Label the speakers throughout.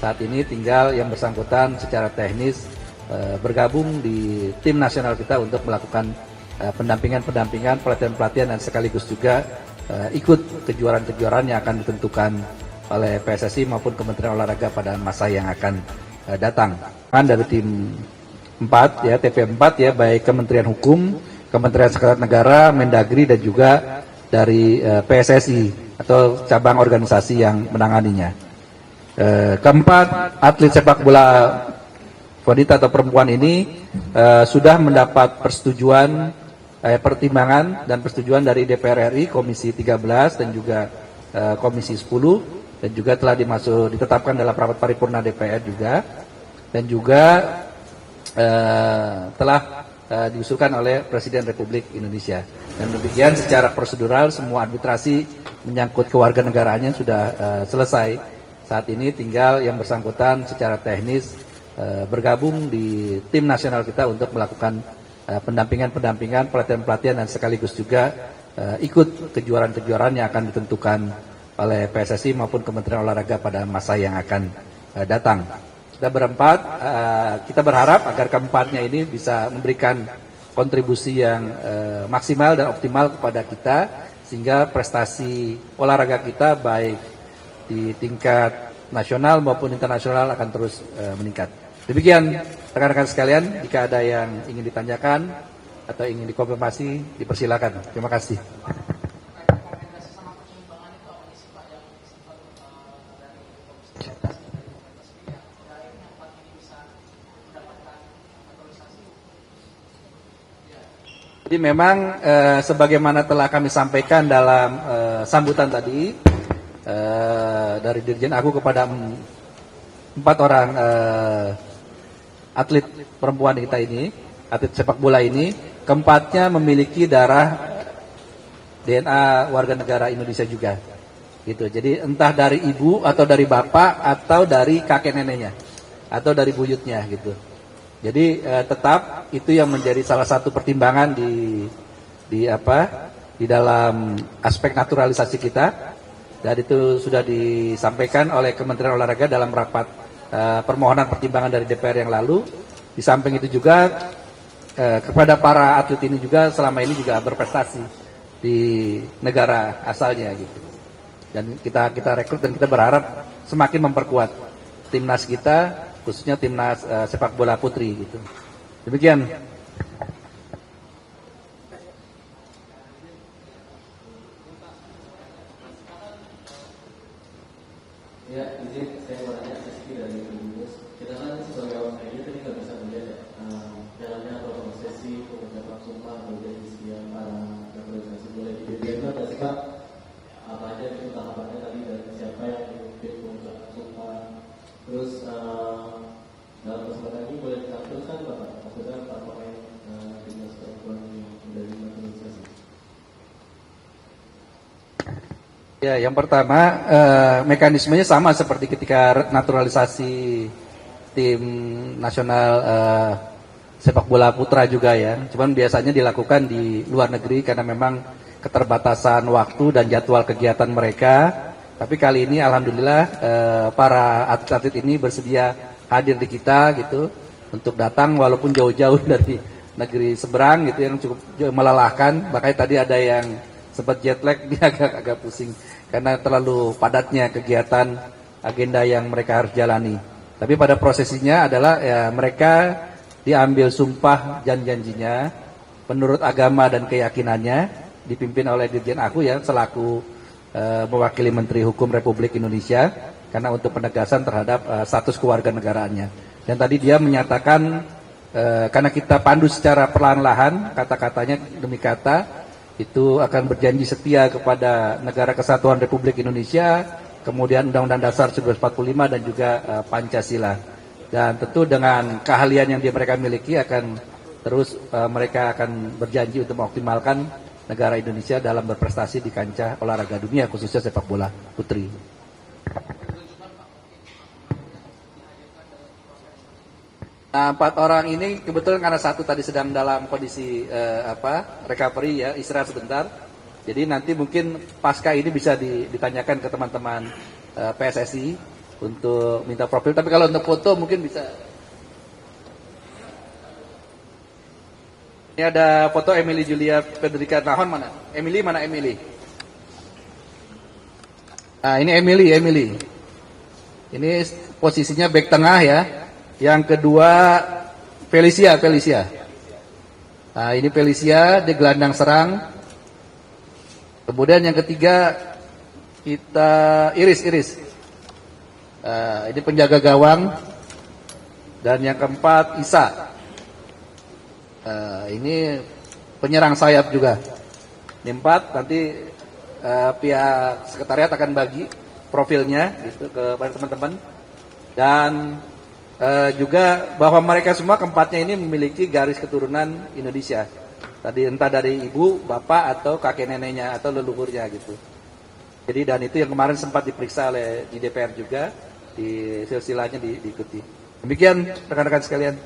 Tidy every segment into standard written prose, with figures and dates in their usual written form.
Speaker 1: Saat ini tinggal yang bersangkutan secara teknis bergabung di tim nasional kita untuk melakukan pendampingan, pelatihan-pelatihan, dan sekaligus juga ikut kejuaraan-kejuaraan yang akan ditentukan oleh PSSI maupun Kementerian Olahraga pada masa yang akan datang. Kan dari tim 4 ya, TP4 ya, baik Kementerian Hukum, Kementerian Sekretariat Negara, Mendagri, dan juga dari PSSI atau cabang organisasi yang menanganinya. Keempat, atlet sepak bola wanita atau perempuan ini sudah mendapat persetujuan, pertimbangan dan persetujuan dari DPR RI, Komisi 13 dan juga Komisi 10, dan juga telah ditetapkan dalam rapat paripurna DPR juga, dan juga telah diusulkan oleh Presiden Republik Indonesia. Dan demikian secara prosedural semua arbitrasi menyangkut kewarganegaraannya sudah selesai. Saat ini tinggal yang bersangkutan secara teknis bergabung di tim nasional kita untuk melakukan pendampingan, pelatihan-pelatihan, dan sekaligus juga ikut kejuaraan-kejuaraan yang akan ditentukan oleh PSSI maupun Kementerian Olahraga pada masa yang akan datang. Kita berempat, kita berharap agar keempatnya ini bisa memberikan kontribusi yang maksimal dan optimal kepada kita, sehingga prestasi olahraga kita baik di tingkat nasional maupun internasional akan terus meningkat. Demikian rekan-rekan sekalian, jika ada yang ingin ditanyakan atau ingin dikonfirmasi, dipersilakan. Terima kasih. Jadi memang sebagaimana telah kami sampaikan dalam sambutan tadi, dari Dirjen Aku kepada 4 orang atlet perempuan kita ini, atlet sepak bola ini, keempatnya memiliki darah DNA warga negara Indonesia juga, gitu. Jadi entah dari ibu atau dari bapak atau dari kakek neneknya atau dari buyutnya, gitu. Jadi tetap itu yang menjadi salah satu pertimbangan di dalam aspek naturalisasi kita. Dan itu sudah disampaikan oleh Kementerian Olahraga dalam rapat permohonan pertimbangan dari DPR yang lalu. Di samping itu juga kepada para atlet ini juga selama ini juga berprestasi di negara asalnya, gitu. Dan kita rekrut dan kita berharap semakin memperkuat timnas kita, khususnya timnas sepak bola putri, gitu. Demikian.
Speaker 2: Ya, izin saya mau tanya Rizky dari Bungkus. Kita kan sebagai orang media tadi nggak bisa melihat jalannya proses pengucapan sumpah dari sekian para organisasi boleh diberikan nggak sih Pak? Apa aja itu tahapannya tadi dan siapa yang memimpin pengucapan sumpah? Terus dalam kesempatan ini boleh ditampilkan Bapak, maksudnya Pak pemain timnas perempuan dari organisasi.
Speaker 1: Ya, yang pertama mekanismenya sama seperti ketika naturalisasi tim nasional sepak bola putra juga ya. Cuman biasanya dilakukan di luar negeri karena memang keterbatasan waktu dan jadwal kegiatan mereka. Tapi kali ini alhamdulillah para atlet-atlet ini bersedia hadir di kita, gitu, untuk datang walaupun jauh-jauh dari negeri seberang, gitu, yang cukup melelahkan. Makanya tadi ada yang sempat jet lag, dia agak pusing karena terlalu padatnya kegiatan agenda yang mereka harus jalani. Tapi pada prosesinya adalah ya, mereka diambil sumpah janjinya menurut agama dan keyakinannya, dipimpin oleh Dirjen Aku ya selaku mewakili Menteri Hukum Republik Indonesia karena untuk penegasan terhadap status kewarganegaraannya. Dan tadi dia menyatakan karena kita pandu secara perlahan-lahan kata-katanya demi kata, itu akan berjanji setia kepada Negara Kesatuan Republik Indonesia, kemudian Undang-Undang Dasar 1945 dan juga Pancasila. Dan tentu dengan keahlian yang mereka miliki akan terus mereka akan berjanji untuk mengoptimalkan negara Indonesia dalam berprestasi di kancah olahraga dunia, khususnya sepak bola putri. Nah, 4 orang ini kebetulan karena satu tadi sedang dalam kondisi recovery ya, istirahat sebentar. Jadi nanti mungkin pasca ini bisa ditanyakan ke teman-teman PSSI untuk minta profil. Tapi kalau untuk foto mungkin bisa. Ini ada foto Emily Julia Federica Nahon mana? Emily mana Emily? Nah ini Emily. Ini posisinya back tengah ya. Yang kedua Felicia. Nah ini Felicia, dia gelandang serang. Kemudian yang ketiga kita Iris. Ini penjaga gawang. Dan yang keempat Isa. Ini penyerang sayap juga. Ini 4, nanti pihak sekretariat akan bagi profilnya gitu kepada teman-teman. Dan juga bahwa mereka semua keempatnya ini memiliki garis keturunan Indonesia. Tadi entah dari ibu, bapak, atau kakek neneknya, atau leluhurnya gitu. Jadi dan itu yang kemarin sempat diperiksa oleh di DPR juga, di silsilahnya diikuti. Demikian rekan-rekan sekalian.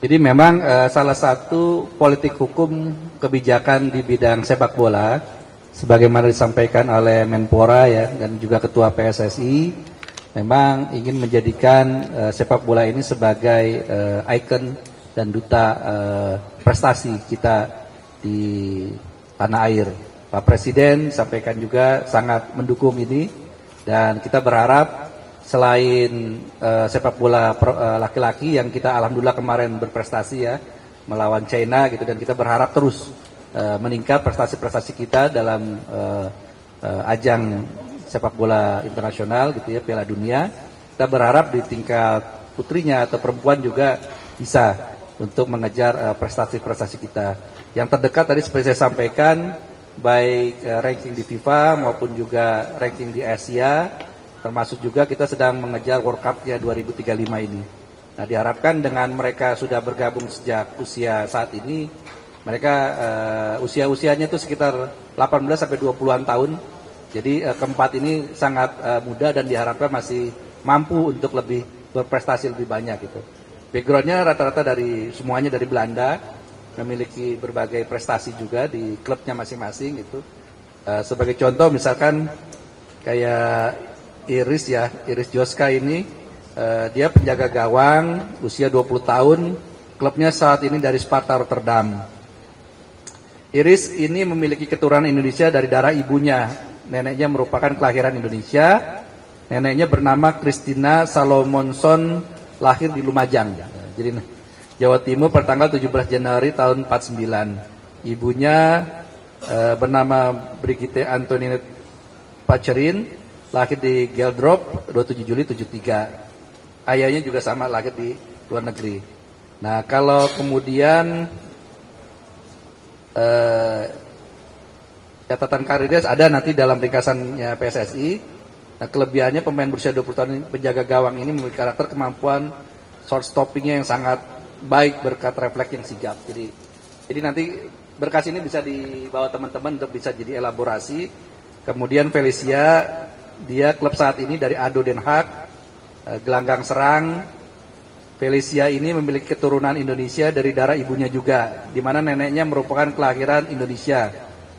Speaker 1: Jadi memang salah satu politik hukum kebijakan di bidang sepak bola, sebagaimana disampaikan oleh Menpora ya dan juga Ketua PSSI, memang ingin menjadikan sepak bola ini sebagai ikon dan duta prestasi kita di tanah air. Pak Presiden sampaikan juga sangat mendukung ini dan kita berharap selain sepak bola laki-laki yang kita alhamdulillah kemarin berprestasi ya melawan China gitu, dan kita berharap terus meningkat prestasi-prestasi kita dalam ajang sepak bola internasional gitu ya, Piala Dunia. Kita berharap di tingkat putrinya atau perempuan juga bisa untuk mengejar prestasi-prestasi kita. Yang terdekat tadi seperti saya sampaikan, baik ranking di FIFA maupun juga ranking di Asia, termasuk juga kita sedang mengejar World Cup-nya 2035 ini. Nah, diharapkan dengan mereka sudah bergabung sejak usia saat ini, mereka usia-usianya itu sekitar 18 sampai 20-an tahun. Jadi keempat ini sangat muda dan diharapkan masih mampu untuk lebih berprestasi lebih banyak gitu. Background-nya rata-rata semuanya dari Belanda, memiliki berbagai prestasi juga di klubnya masing-masing gitu. Sebagai contoh misalkan kayak Iris Joska ini, dia penjaga gawang, usia 20 tahun, klubnya saat ini dari Sparta Rotterdam. Iris ini memiliki keturunan Indonesia dari darah ibunya, neneknya merupakan kelahiran Indonesia, neneknya bernama Christina Salomonson, lahir di Lumajang. Jadi Jawa Timur pada tanggal 17 Januari tahun 49. Ibunya bernama Brigitte Antoinette Pacerin, lahir di Geldrop 27 Juli 73. Ayahnya juga sama, lahir di luar negeri. Nah, kalau kemudian catatan karirnya ada nanti dalam ringkasannya PSSI. Nah, kelebihannya pemain berusia 20 tahun penjaga gawang ini memiliki karakter kemampuan short stoppingnya yang sangat baik berkat refleks yang sigap. Jadi nanti berkas ini bisa dibawa teman-teman untuk bisa jadi elaborasi. Kemudian Felicia, dia klub saat ini dari ADO Den Haag, gelanggang serang. Felicia ini memiliki keturunan Indonesia dari darah ibunya juga, di mana neneknya merupakan kelahiran Indonesia.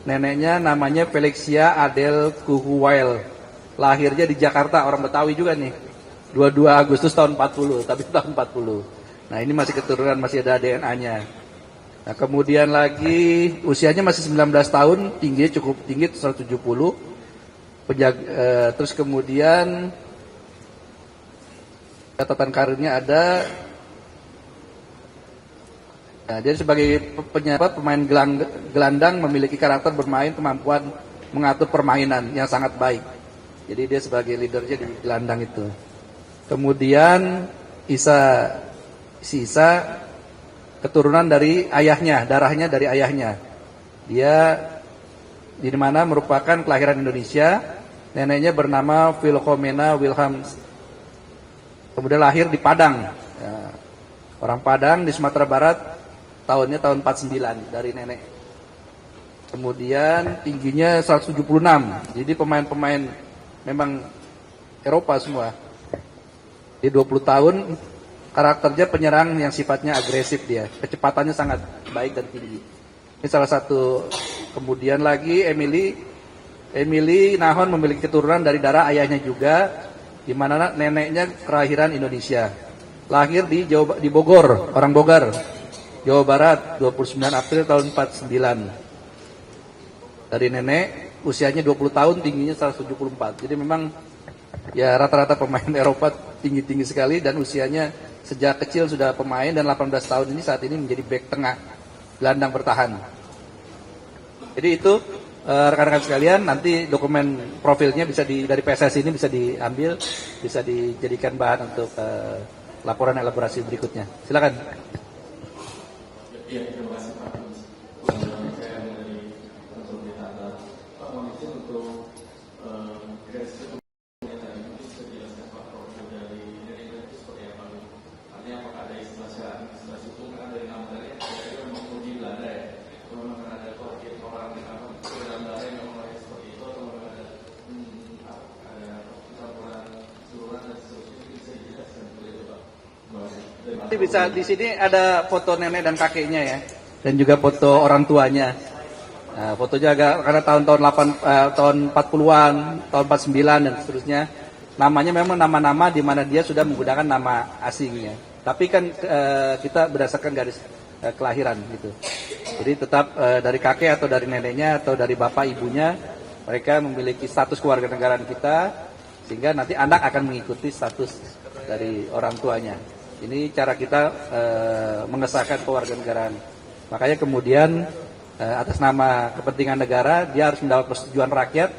Speaker 1: Neneknya namanya Felicia Adel Kuhuwail, lahirnya di Jakarta, orang Betawi juga nih, 22 Agustus tahun 40, tapi tahun 40. Nah ini masih keturunan, masih ada DNA-nya. Nah kemudian lagi usianya masih 19 tahun, tingginya cukup tinggi, 170. Terus kemudian catatan karirnya ada, nah, dia sebagai pemain gelandang memiliki karakter bermain, kemampuan mengatur permainan yang sangat baik. Jadi dia sebagai leadernya di gelandang itu. Kemudian si Isa keturunan dari ayahnya, darahnya dari ayahnya. Dia di mana merupakan kelahiran Indonesia, neneknya bernama Philomena Wilhelm. Kemudian lahir di Padang. Ya, orang Padang di Sumatera Barat, tahun 49 dari nenek. Kemudian tingginya 176. Jadi pemain-pemain memang Eropa semua. Di 20 tahun, karakternya penyerang yang sifatnya agresif dia. Kecepatannya sangat baik dan tinggi. Ini salah satu. Kemudian lagi Emily Nahon memiliki keturunan dari darah ayahnya juga, di mana neneknya kelahiran Indonesia. Lahir di Bogor, orang Bogor, Jawa Barat, 29 April tahun 49. Dari nenek, usianya 20 tahun, tingginya 174. Jadi memang ya rata-rata pemain Eropa tinggi-tinggi sekali dan usianya sejak kecil sudah pemain, dan 18 tahun ini saat ini menjadi bek tengah, gelandang bertahan. Jadi itu rekan-rekan sekalian, nanti dokumen profilnya bisa dari PSSI ini bisa diambil, bisa dijadikan bahan untuk laporan elaborasi berikutnya. Silakan.
Speaker 2: Iya, terima kasih Pak. Saya dari Konsul Data. Pak, mohon izin untuk garis kemudian tadi mungkin bisa dijelaskan Pak profil dari itu seperti apa? Artinya apakah ada istilah hukum kan dari nama dari memang di Belanda ya? Memang ada orang yang Belanda yang memang seperti itu, atau memang ada campuran seluruhan dan seterusnya, bisa dijelaskan seperti itu Pak?
Speaker 1: Nanti bisa di sini ada foto nenek dan kakeknya ya, dan juga foto orang tuanya. Nah, fotonya agak karena tahun-tahun 40-an, tahun 49 dan seterusnya. Namanya memang nama-nama di mana dia sudah menggunakan nama asingnya. Tapi kan kita berdasarkan garis kelahiran gitu. Jadi tetap dari kakek atau dari neneknya atau dari bapak ibunya, mereka memiliki status kewarganegaraan kita, sehingga nanti anak akan mengikuti status dari orang tuanya. Ini cara kita mengesahkan kewarganegaraan. Makanya kemudian atas nama kepentingan negara, dia harus mendapat persetujuan rakyat.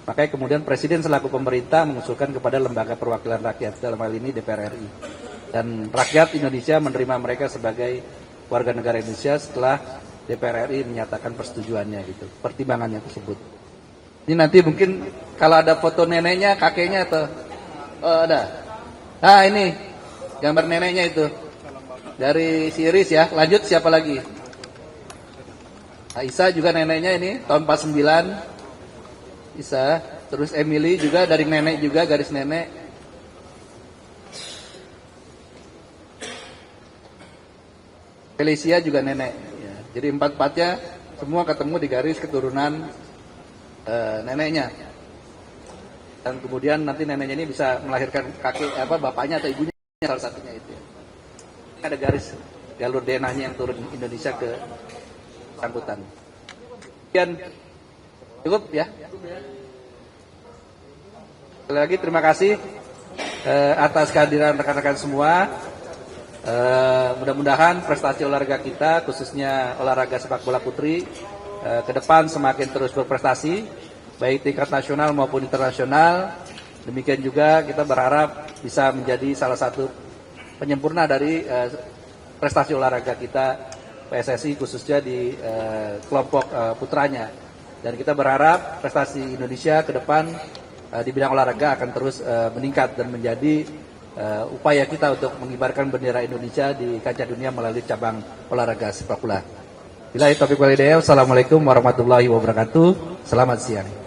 Speaker 1: Makanya kemudian Presiden selaku pemerintah mengusulkan kepada Lembaga Perwakilan Rakyat, dalam hal ini DPR RI. Dan rakyat Indonesia menerima mereka sebagai warga negara Indonesia setelah DPR RI menyatakan persetujuannya gitu, pertimbangannya tersebut. Ini nanti mungkin kalau ada foto neneknya, kakeknya atau ada. Nah ini gambar neneknya itu dari si Iris ya. Lanjut siapa lagi? Aisyah juga neneknya ini tahun 49. Isa, terus Emily juga dari nenek juga, garis nenek. Felicia juga nenek. Ya, jadi empat-empatnya semua ketemu di garis keturunan neneknya. Dan kemudian nanti neneknya ini bisa melahirkan kakek bapaknya atau ibunya, salah satunya itu. Ada garis jalur DNA-nya yang turun Indonesia ke angkutan. Kemudian cukup ya. Sekali lagi terima kasih atas kehadiran rekan-rekan semua. Mudah-mudahan prestasi olahraga kita, khususnya olahraga sepak bola putri, ke depan semakin terus berprestasi, baik tingkat nasional maupun internasional. Demikian juga kita berharap bisa menjadi salah satu penyempurna dari prestasi olahraga kita PSSI, khususnya di kelompok putranya. Dan kita berharap prestasi Indonesia ke depan di bidang olahraga akan terus meningkat dan menjadi upaya kita untuk mengibarkan bendera Indonesia di kancah dunia melalui cabang olahraga sepak bola. Billahi taufiq wal hidayah. Wassalamualaikum warahmatullahi wabarakatuh. Selamat siang.